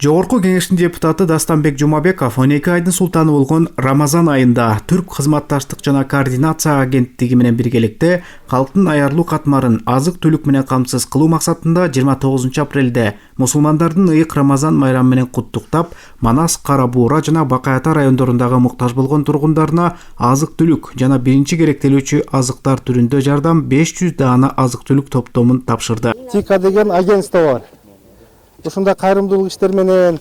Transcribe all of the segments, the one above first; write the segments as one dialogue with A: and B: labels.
A: Жогорку кеңештин депутаты Дастанбек Жумабеков 12 айдын султаны болгон Рамазан айында Түрк кызматташтык жана координация агенттиги менен биргеликте калктын аярлуу катмарын азык-түлүк менен камсыз кылуу максатында 29 апрелде мусулмандардын ыйык Рамазан майрамы менен куттуктап, Манас, Кара Буура жана Бакай Ата райондорундағы муктаж болгон тургундарына азык-түлүк жана биринчи керектелүүчү азыктар түрүндө жардам 500 даана азык-түлүк топтомун тапшырды.
B: ТИКА деген агентство бар. Ушундай кайрымдуулук иштер менен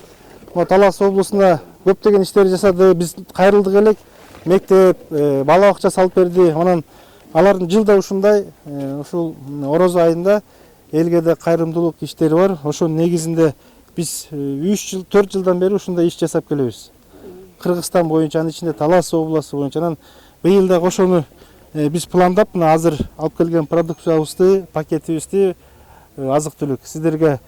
B: Талас облусуна көптөгөн иштер жасады. Биз кайрылдык элек, мектеп, бала бакча салып берди. Анан алардын жылда ушундай ушул Орозо айында элге да кайрымдуулук иштери бар. Ошонун негизинде биз 3 жыл, 4 жылдан бери ушундай иш жасап келебиз. Кыргызстан боюнча, анын ичинде Талас облусу боюнча. Анан быйыл да ошону биз пландап, мына азыр алып келген продукциябызды, пакетибизди, азык-түлүк сиздерге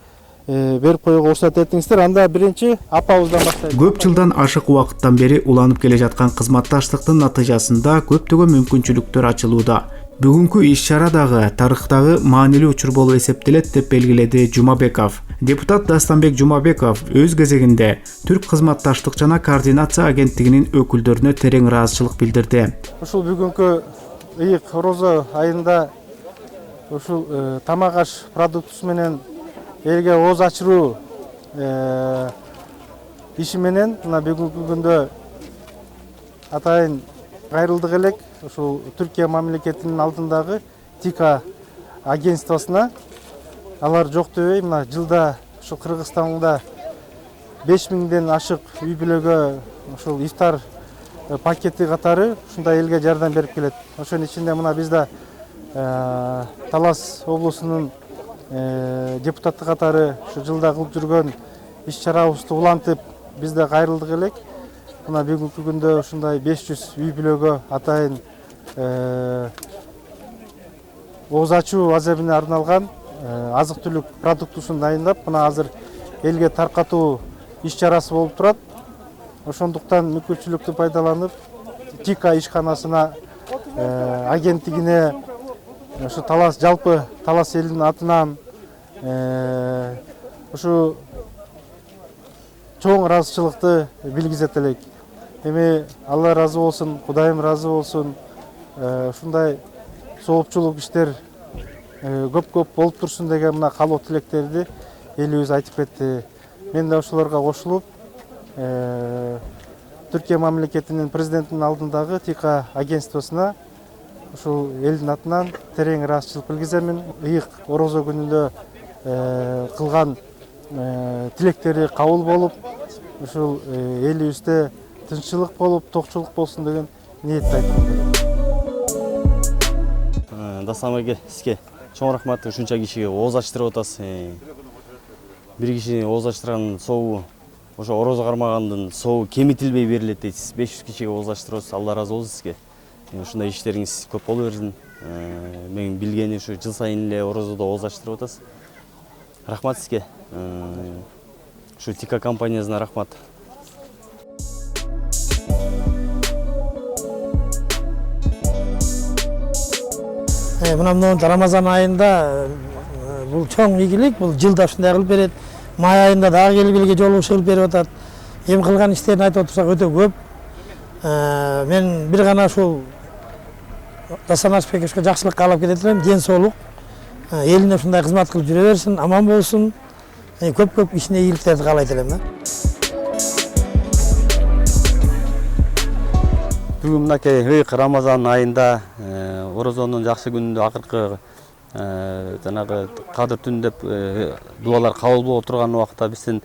B: берип коюуга уруксат этиңиздер. Анда биринчи апабыздан баштайбыз.
A: Көп жылдан ашык убакыттан бери уланып келе жаткан кызматташтыктын натыйжасында көптөгөн мүмкүнчүлүктөр ачылууда. Бүгүнкү иш-чара дагы тарыхтагы маанилүү учур болуп эсептелет деп белгиледи Жумабеков. Депутат Дастанбек Жумабеков өз кезегинде Түрк кызматташтык жана координация агенттигинин өкүлдөрүнө терең ыраазычылык билдирди.
B: Ушул бүгүнкү ыйык Орозо айында ушул тамак аш продуктусу менен элге ооз ачыруу иши менен мына бүгүнкү күндө атайын кайрылдык элек ушул Түркия мамлекетинин алдындагы ТИКА агентствосуна. Алар жок дебей, мына жылда ушул Кыргызстанда 5000ден ашык үй бүлөгө ушул ифтар пакети катары ушундай элге жардам берип келет. Ошонун ичинде мына бизде Талас облусунун депутаты катары ушу жылда кылып жүргөн иш-чарабызды улантып бизде кайрылдык элек. Мына бүгүнкү күндө ушундай 500 үй бүлөгө атайын ооз ачуу азабына арналган азык-түлүк продуктусун дайындап, мына азыр элге таркатуу иш-чарасы болуп турат. Ошондуктан мүмкүнчүлүктү пайдаланып ТИКА ишканасына, агенттигине, ушу Талас, жалпы Талас элинин атынан ушу чоң ыраазычылыкты билгизет элек. Эми Алла разы болсун, Кудайым разы болсун. Ушундай соопчулук иштер көп болуп турсун деген мына каалоо тилектерди элибиз айтып кетти. Мен да ошолорго кошулуп, Түркия мамлекетинин президентинин алдындагы ТИКА агентствосуна ушул элдин атынан терең ыраазычылык билгиземин. Ыйык Орозо күнүндө кылган тилектери кабыл болуп, ушул элибизде тынччылык болуп, токчулук болсун деген ниетти айтам.
C: Дастанбек сизге чоң рахмат, ушунча кишиге ооз ачтырып атасыз. Бир кишини ооз ачтырган сообу ошо Орозо кармагандын сообу кемитилбей берилет дейсиз. 500 кишиге ооз ачтырып атасыз. Алла разы болсун сизге. Ушундай иштериңиз көп боло берсин. Мен билгени ушу жыл сайын эле Орозодо ооз ачтырып атасыз. Рахмат сизге. Ушу ТИКА компаниясына рахмат.
D: Мына Рамазан айында бул чоң ийгилик, бул жылда ушундай кылып берет. Май айында дагы келип элге жолугушуу кылып берип атат. Эми кылган иштерин айтып отурсак өтө көп. Мен бир гана ушул Дастанбековго жакшылык каалап кетет элем, ден соолук. Элине ушундай кызмат кылып жүрө берсин, аман болсун. Көп ишине ийгиликтерди каалайт элем да.
C: Бүгүн мынакей ыйык Рамазан айында Орозонун жакшы күнүндө акыркы жанагы кадыр түн деп дуалар кабыл болуп турган убакта биздин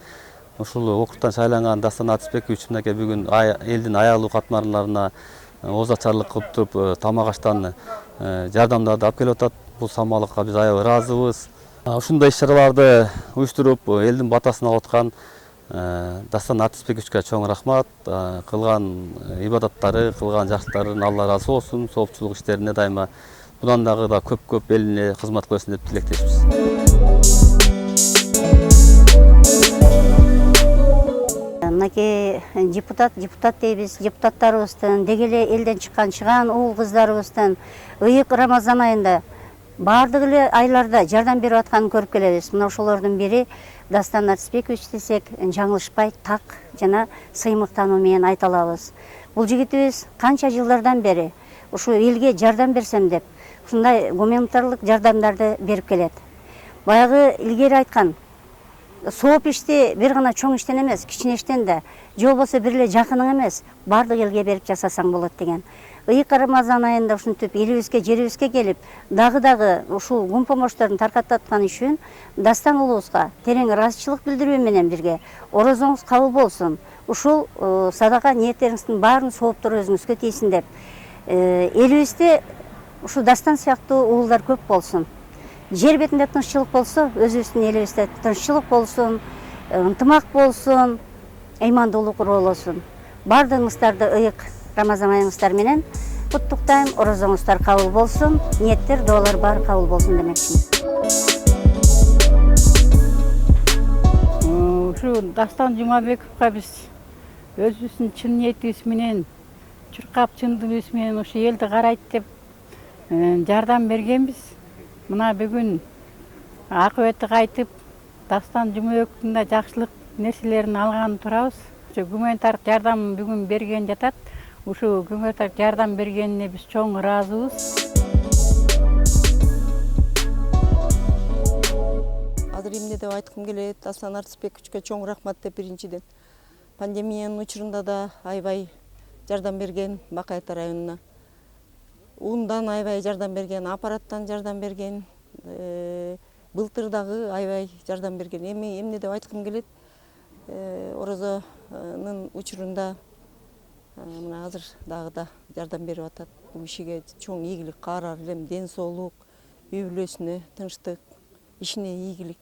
C: ушул округтан шайланган Дастан Атисбекович мынакей бүгүн элдин аялуу катмарларына ооз ачарлык кылып туруп тамак аштан жардамдарды алып келип атат. Бул самалыкка биз аябай ыраазыбыз. Ушундай иш-чараларды уюштуруп элдин батасын алып аткан Дастан Атисбековичке чоң рахмат. Кылган ибадаттары, кылган жакшылыктарын Алла разы болсун. Соопчулук иштерине дайыма bundan da көп элине кызмат кылсын деп тилектешпиз.
E: Мынакей депутат дейбиз, депутаттарыбыздын, деги эле элден чыккан уул кыздарыбыздын ыйык Рамазан айында баардык эле айларда жардам берип атканын көрүп келебиз. Мына ошолордун бири Дастан Арыспекович десек, жаңылышпай так жана сыймыктануу менен айта алабыз. Бул жигитибиз канча жылдардан бери ушу элге жардам берсем деп, ушундай гуманитарлык жардамдарды берип келет. Баягы илгери айткан, сооп ишти бир гана чоң иштен эмес, кичине иштен да, же болбосо бир эле жакының эмес, баардык элге берип жасасаң болот деген. Ыйык Рамазан айында ушинтип элибизге, жерибизге келип, дагы ушул гум помощтордун таркатып аткан үчүн Дастан уулубузга терең ыраазычылык билдирүү менен бирге орозоңуз кабыл болсун. Ушул садака ниеттериңиздин баарын сооптор өзүңүзгө тийсин деп, элибизде ушул Дастан сыяктуу уулдар көп болсун. Жер бетинде тынччылык болсо, өзүбүздүн элибизде тынччылык болсун, ынтымак болсун, ыймандуулук болсун. Баардыгыңыздарды ыйык Рамазан айыңыздар менен куттуктайм. Орозоңуздар кабыл болсун, ниеттер, дуалар баары кабыл болсун демекчимин.
F: Ушу Дастан Жумабековго биз өзүбүздүн чын ниетибиз менен, чуркап чындыгыбыз менен ушу элди карайт деп жардам бергенбиз. Мына бүгүн акыбети кайтып, Дастан Жумабековдун да жакшылык нерселерин алганы турабыз. Ушу гуманитардык жардам бүгүн берген жатат. Ушу гуманитардык жардам бергенине биз чоң ыраазыбыз.
G: Азыр эмне деп айткым келет, Дастан Арыспековичке чоң рахмат деп биринчиден. Пандемиянын учурунда да аябай жардам берген Бакай Ата районуна. Ундан аябай жардам берген, аппараттан жардам берген, былтыр дагы аябай жардам берген. Эмне деп айткым келет, орозонун учурунда мына азыр дагы да жардам берип атат. Бул кишиге чоң ийгилик каарар элем, ден соолук, үй бүлөсүнө тынчтык, ишине ийгилик.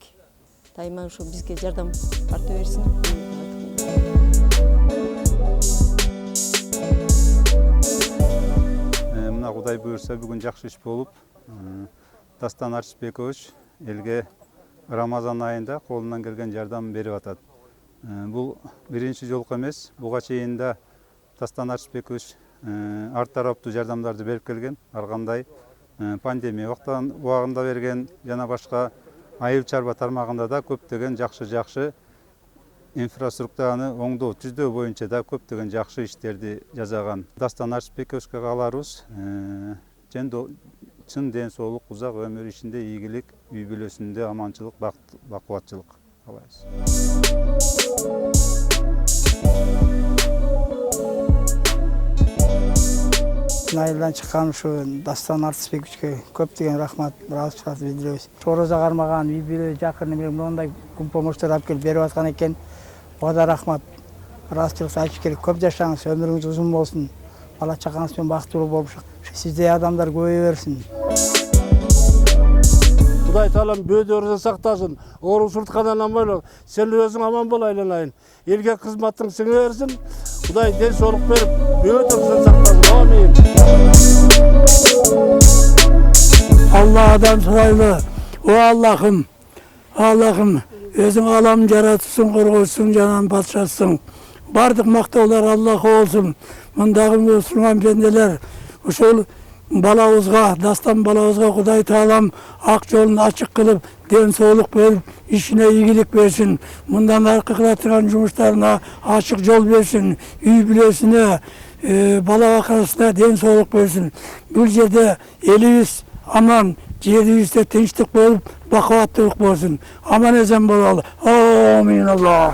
G: Дайыма ушу бизге жардам тарта берсин.
H: Мына Кудай буйрса бүгүн жакшы иш болуп, Дастан Арыспекович элге Рамазан айында колунан келген жардам берип атат. Бул биринчи жолку эмес, буга чейин да Дастан Арыспекович ар тараптуу жардамдарды берип келген. Ар кандай пандемия убагында берген, жана башка айыл чарба тармагында да көптөгөн жакшы инфраструктураны оңдоо, түздөө боюнча да көптөгөн жакшы иштерди жасаган. Дастан Арыспековичке кааларыбыз чын ден соолук, узак өмүр, ишинде ийгилик, үй бүлөсүндө аманчылык, бакубатчылык каалайбыз.
D: Айылдан чыккан ушу Дастан Арыспековичке көптөгөн рахмат, ыраазычылык билдиребиз. Орозо кармаган үй бүлө жакын менен мондай гум помощтор алып келип берип аткан экен. Ага да рахмат, ыраазычылык айтыш керек. Көп жашаңыз, өмүрүңүз узун болсун. Бала чагаңыз менен бактылуу болуп, сиздей адамдар көбөйө берсин.
I: Кудай таалам бөөдөрүңүздү сактасын. Оорусуздукан албайлар. Сен өзүң аман бол айланайын. Элге кызматың сиңе берсин. Кудай ден соолук берип, бөөдөрүңүздү сактасын. Амин.
J: Allah'dan sayılı. O Allah'ım özün alam yaratsın, korkusun, canan patşatsın. Bardık maktalar Allah olsun. Mındağım Müslüman bendeler. Uşul balağızga, Dastan balağızga Kuday Taalam ak yolunu açık kılıp, den soğuluk verip, işine iyilik versin. Bundan arka kılatıran cumhurlarına açık yol versin. Üy bilesine, bala akarasına den soğuluk versin. Bu yerde elimiz aman, yerimizde tinçlik bolup, bakavatlık bolsun. Aman ezen bolalı. Amin. Allah.